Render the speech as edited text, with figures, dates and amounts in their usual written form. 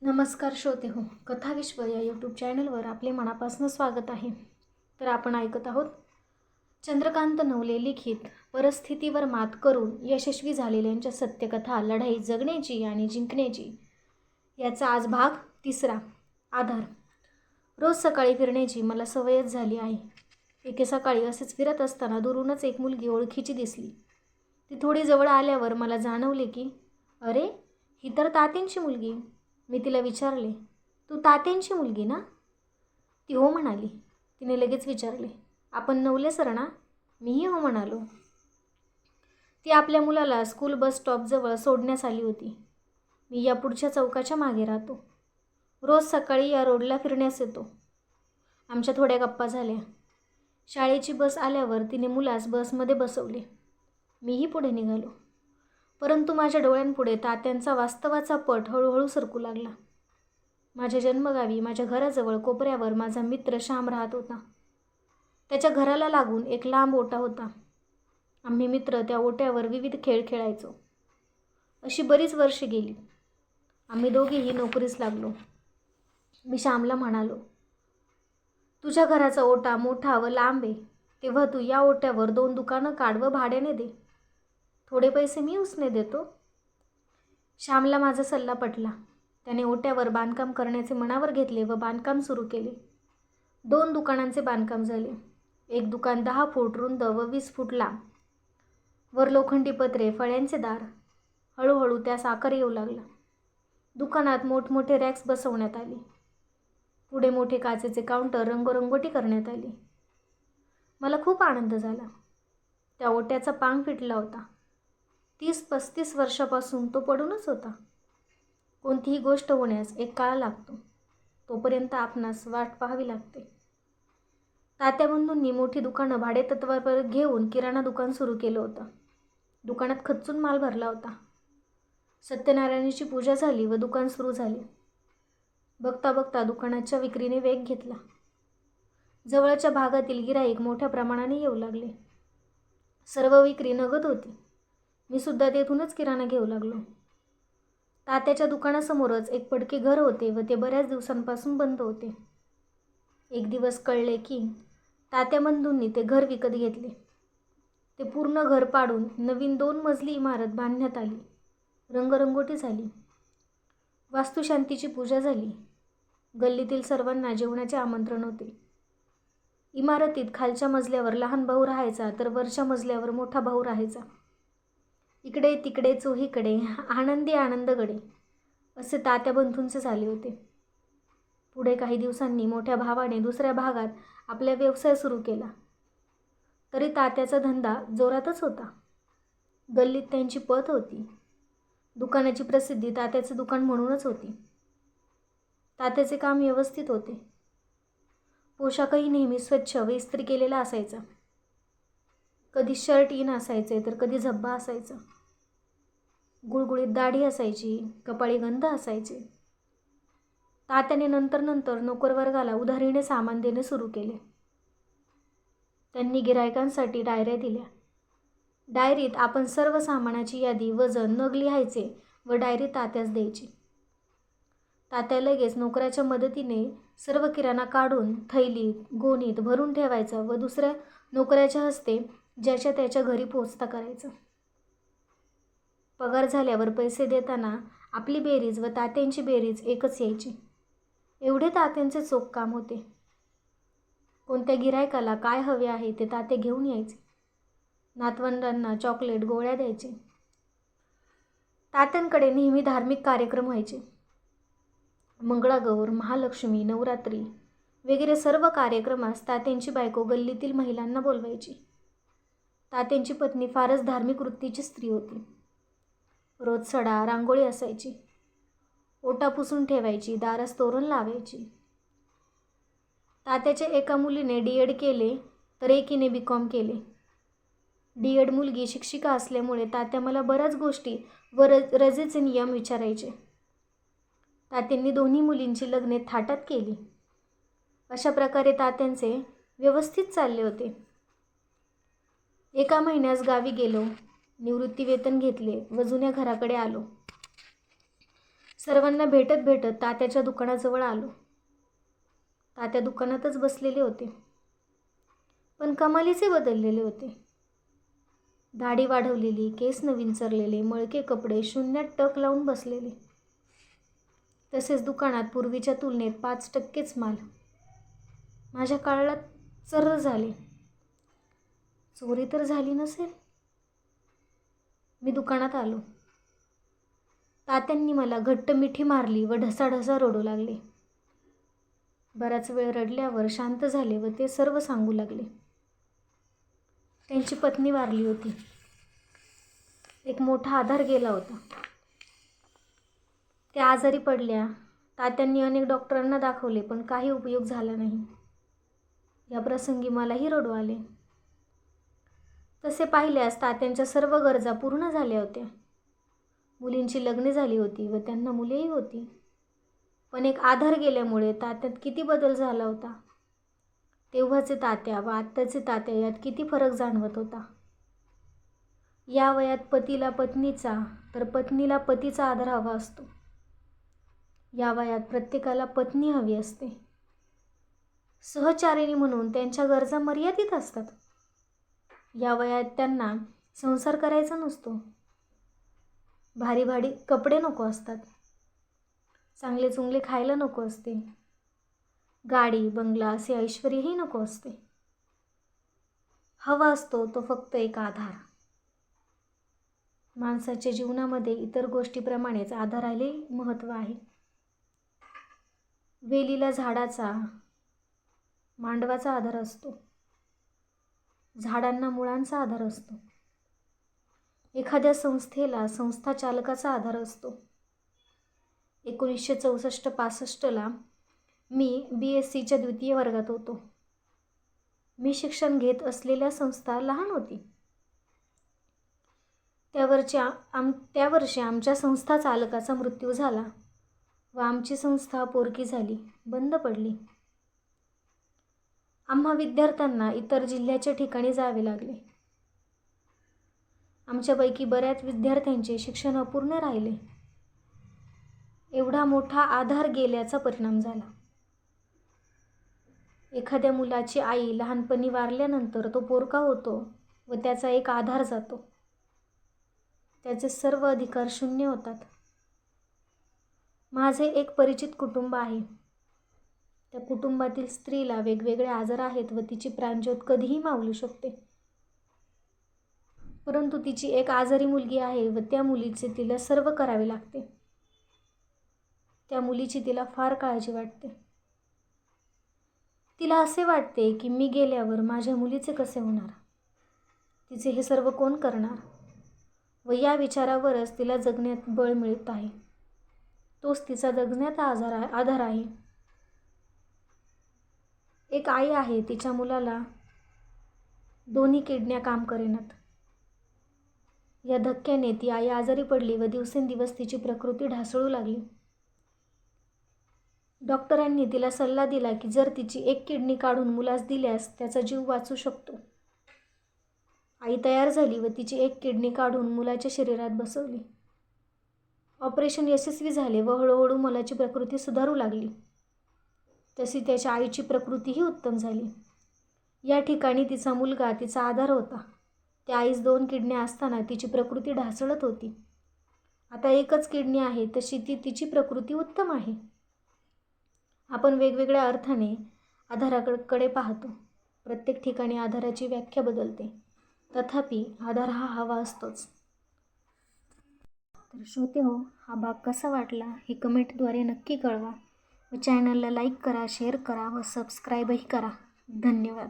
नमस्कार श्रोते हो, कथाविश्व या यूट्यूब चॅनलवर आपले मनापासून स्वागत आहे. तर आपण ऐकत आहोत चंद्रकांत नवले लिखित परिस्थितीवर मात करून यशस्वी झालेल्यांच्या सत्यकथा, लढाई जगण्याची आणि जिंकण्याची याचा आज भाग 3. आधार. रोज सकाळी फिरण्याची मला सवयच झाली आहे. एके सकाळी असेच फिरत असताना दुरूनच एक मुलगी ओळखीची दिसली. ती थोडी जवळ आल्यावर मला जाणवले की अरे, ही तर तात्यांची मुलगी. मी तिला विचारले, तू तात्यांची मुलगी ना? ती हो म्हणाली. तिने लगेच विचारले, आपण नवले सर ना? मीही हो म्हणालो. ती आपल्या मुलाला स्कूल बस स्टॉपजवळ सोडण्यास आली होती. मी या पुढच्या चौकाच्या मागे राहतो. रोज सकाळी या रोडला फिरण्यास येतो. आमच्या थोड्या गप्पा झाल्या. शाळेची बस आल्यावर तिने मुलास बसमध्ये बसवले. मीही पुढे निघालो. परंतु माझ्या डोळ्यांपुढे तात्यांचा वास्तवाचा पट हळूहळू सरकू लागला. माझ्या जन्मगावी माझ्या घराजवळ कोपऱ्यावर माझा मित्र श्याम राहत होता. त्याच्या घराला लागून एक लांब ओटा होता. आम्ही मित्र त्या ओट्यावर विविध खेळ खेळायचो. अशी बरीच वर्षे गेली. आम्ही दोघेही नोकरीस लागलो. मी श्यामला म्हणालो, तुझ्या घराचा ओटा मोठा व लांब आहे, तेव्हा तू या ओट्यावर 2 दुकानं काढ व भाड्याने दे. थोडे पैसे मी उसने देतो. श्यामला माझा सल्ला पटला. त्याने ओट्यावर बांधकाम करण्याचे मनावर घेतले व बांधकाम सुरू केले. 2 दुकानांचे बांधकाम झाले. एक दुकान 10 फूट रुंद व 20 फूट लांब. वर लोखंडी पत्रे, फळ्यांचे दार. हळूहळू त्यास आकार येऊ लागला. दुकानात मोठमोठे रॅक्स बसवण्यात आले. पुढे मोठे काचेचे काउंटर, रंगरंगोटी करण्यात आली. मला खूप आनंद झाला. त्या ओट्याचा पांग फिटला होता. 30-35 वर्षापासून तो पडूनच होता. कोणतीही गोष्ट होण्यास एक काळ लागतो. तोपर्यंत आपणास वाट पाहावी लागते. तात्या बंधूंनी मोठी दुकानं भाडेतत्त्वावर घेऊन किराणा दुकान सुरू केलं होतं. दुकानात खच्चून माल भरला होता. सत्यनारायणाची पूजा झाली व दुकान सुरू झाले. बघता बघता दुकानाच्या विक्रीने वेग घेतला. जवळच्या भागातील गिराईक मोठ्या प्रमाणाने येऊ लागले. सर्व विक्री नगद होती. मी सुद्धा तेथूनच किराणा घेऊ लागलो. तात्याच्या दुकानासमोरच एक पडके घर होते व ते बऱ्याच दिवसांपासून बंद होते. एक दिवस कळले की तात्या बंधूंनी ते घर विकत घेतले. ते पूर्ण घर पाडून नवीन 2 मजली इमारत बांधण्यात आली. रंगरंगोटी झाली. वास्तुशांतीची पूजा झाली. गल्लीतील सर्वांना जेवणाचे आमंत्रण होते. इमारतीत खालच्या मजल्यावर लहान भाऊ राहायचा, तर वरच्या मजल्यावर मोठा भाऊ राहायचा. इकडे तिकडे चोहीकडे आनंदी आनंदगडे असे तात्या बंधूंचे झाले होते. पुढे काही दिवसांनी मोठ्या भावाने दुसऱ्या भागात आपला व्यवसाय सुरू केला. तरी तात्याचा धंदा जोरातच होता. गल्लीत त्यांची पत होती. दुकानाची प्रसिद्धी तात्याचे दुकान म्हणूनच होती. तात्याचे काम व्यवस्थित होते. पोशाखही नेहमी स्वच्छ व इस्त्री केलेला असायचा. कधी शर्ट इन असायचे, तर कधी झब्बा असायचा. गुळगुळीत दाढी असायची, कपाळी गंध असायचे. तात्याने नंतर नोकरवर्गाला उधारीने सामान देणे सुरू केले. त्यांनी गिरायकांसाठी डायऱ्या दिल्या. डायरीत आपण सर्व सामानाची यादी, वजन, नग लिहायचे व डायरी तात्यास द्यायची. तात्या लगेच नोकराच्या मदतीने सर्व किराणा काढून थैलीत, गोणीत भरून ठेवायचा व दुसऱ्या नोकराच्या हस्ते ज्याच्या त्याच्या घरी पोहोचता करायचं. पगार झाल्यावर पैसे देताना आपली बेरीज व तात्यांची बेरीज एकच यायची. एवढे तात्यांचे चोख काम होते. कोणत्या गिरायकाला काय हवे आहे ते तात्या घेऊन यायचे. नातवंडांना चॉकलेट, गोळ्या द्यायचे. तात्यांकडे नेहमी धार्मिक कार्यक्रम व्हायचे. मंगळागौर, महालक्ष्मी, नवरात्री वगैरे सर्व कार्यक्रमास तात्यांची बायको गल्लीतील महिलांना बोलवायची. तात्यांची पत्नी फारच धार्मिक वृत्तीची स्त्री होती. रोज सडा, रांगोळी असायची. ओटा पुसून ठेवायची, दारास तोरण लावायची. तात्याच्या एका मुलीने D.Ed केले, तर एकीने B.Com केले. D.Ed मुलगी शिक्षिका असल्यामुळे तात्या मला बऱ्याच गोष्टी व रजेचे नियम विचारायचे. तात्यांनी दोन्ही मुलींची लग्ने थाटात केली. अशा प्रकारे तात्यांचे व्यवस्थित चालले होते. एका महिन्यास गावी गेलो. निवृत्ती वेतन घेतले व जुन्या घराकडे आलो. सर्वांना भेटत भेटत तात्याच्या दुकानाजवळ आलो. तात्या दुकानातच बसलेले होते, पण कमालीचे बदललेले होते. दाढी वाढवलेली, केस न विंचरलेले, मळके कपडे, शून्यात टक लावून बसलेले. तसेच दुकानात पूर्वीच्या तुलनेत 5%च माल. माझ्या काळात चर्र झाले. चोरी तर झाली नसेल. मी दुकानात आलो. तात्यांनी मला घट्ट मिठी मारली व ढसाढसा रडू लागले. बराच वेळ रडल्यावर शांत झाले व ते सर्व सांगू लागले. त्यांची पत्नी वारली होती. एक मोठा आधार गेला होता. त्या आजारी पडल्या. तात्यांनी अनेक डॉक्टरांना दाखवले, पण काही उपयोग झाला नाही. या प्रसंगी मलाही रडू आले. तसे पाहिल्यास तात्यांच्या सर्व गरजा पूर्ण झाल्या होत्या. मुलींची लग्ने झाली होती व त्यांना मुलेही होती. पण एक आधार गेल्यामुळे तात्यात किती बदल झाला होता. तेव्हाचे तात्या व आत्ताचे तात्या यात किती फरक जाणवत होता. या वयात पतीला पत्नीचा तर पत्नीला पतीचा आधार हवा असतो. या वयात प्रत्येकाला पत्नी हवी असते. सहचारिणी म्हणून त्यांच्या गरजा मर्यादित असतात. या वयात त्यांना संसार करायचा नसतो. भारी भारी कपडे नको असतात. चांगले चुंगले खायला नको असते. गाडी बंगला असे ऐश्वर्यही नको असते. हवा असतो तो फक्त एक आधार. माणसाच्या जीवनामध्ये इतर गोष्टीप्रमाणेच आधाराला महत्त्व आहे. वेलीला झाडाचा, मांडवाचा आधार असतो. झाडांना मुळांचा आधार असतो. एखाद्या संस्थेला संस्थाचालकाचा आधार असतो. 1964-65ला मी BScच्या द्वितीय वर्गात होतो. मी शिक्षण घेत असलेल्या संस्था लहान होती. त्या वर्षी आमच्या संस्था चालकाचा मृत्यू झाला व आमची संस्था पोरकी झाली, बंद पडली. आम्हा विद्यार्थ्यांना इतर जिल्ह्याच्या ठिकाणी जावे लागले. आमच्यापैकी बऱ्याच विद्यार्थ्यांचे शिक्षण अपूर्ण राहिले. एवढा मोठा आधार गेल्याचा परिणाम झाला. एखाद्या मुलाची आई लहानपणी वारल्यानंतर तो पोरका होतो व त्याचा एक आधार जातो. त्याचे सर्व अधिकार शून्य होतात. माझे एक परिचित कुटुंब आहे. त्या कुटुंबातील स्त्रीला वेगवेगळे आजार आहेत व तिची प्राणज्योत कधीही मावळू शकते. परंतु तिची एक आजारी मुलगी आहे व त्या मुलीचे तिला सर्व करावे लागते. त्या मुलीची तिला फार काळजी वाटते. तिला असे वाटते की मी गेल्यावर माझ्या मुलीचे कसे होणार, तिचे हे सर्व कोण करणार, व या विचारावरच तिला जगण्यात बळ मिळत आहे. तोच तिचा जगण्याचा आधार आहे. एक आई आहे, तिच्या मुलाला दोन्ही किडन्या काम करेनात. या धक्क्याने ती आई आजारी पडली व दिवसेंदिवस तिची प्रकृती ढासळू लागली. डॉक्टरांनी तिला सल्ला दिला की जर तिची एक किडनी काढून मुलास दिल्यास त्याचा जीव वाचू शकतो. आई तयार झाली व तिची एक किडनी काढून मुलाच्या शरीरात बसवली. ऑपरेशन यशस्वी झाले व हळूहळू मुलाची प्रकृती सुधारू लागली. तशी त्याच्या आईची प्रकृतीही उत्तम झाली. या ठिकाणी तिचा मुलगा तिचा आधार होता. त्या आईस 2 किडन्या असताना तिची प्रकृती ढासळत होती. आता एकच किडनी आहे, तशी तिची प्रकृती उत्तम आहे. आपण वेगवेगळ्या अर्थाने आधाराकडे पाहतो. प्रत्येक ठिकाणी आधाराची व्याख्या बदलते. तथापि आधार हा हवा असतोच. तर श्रोतेहो, हा भाग कसा वाटला हे कमेंटद्वारे नक्की कळवा व चॅनलला लाईक करा, शेअर करा व सबस्क्राईबही करा. धन्यवाद.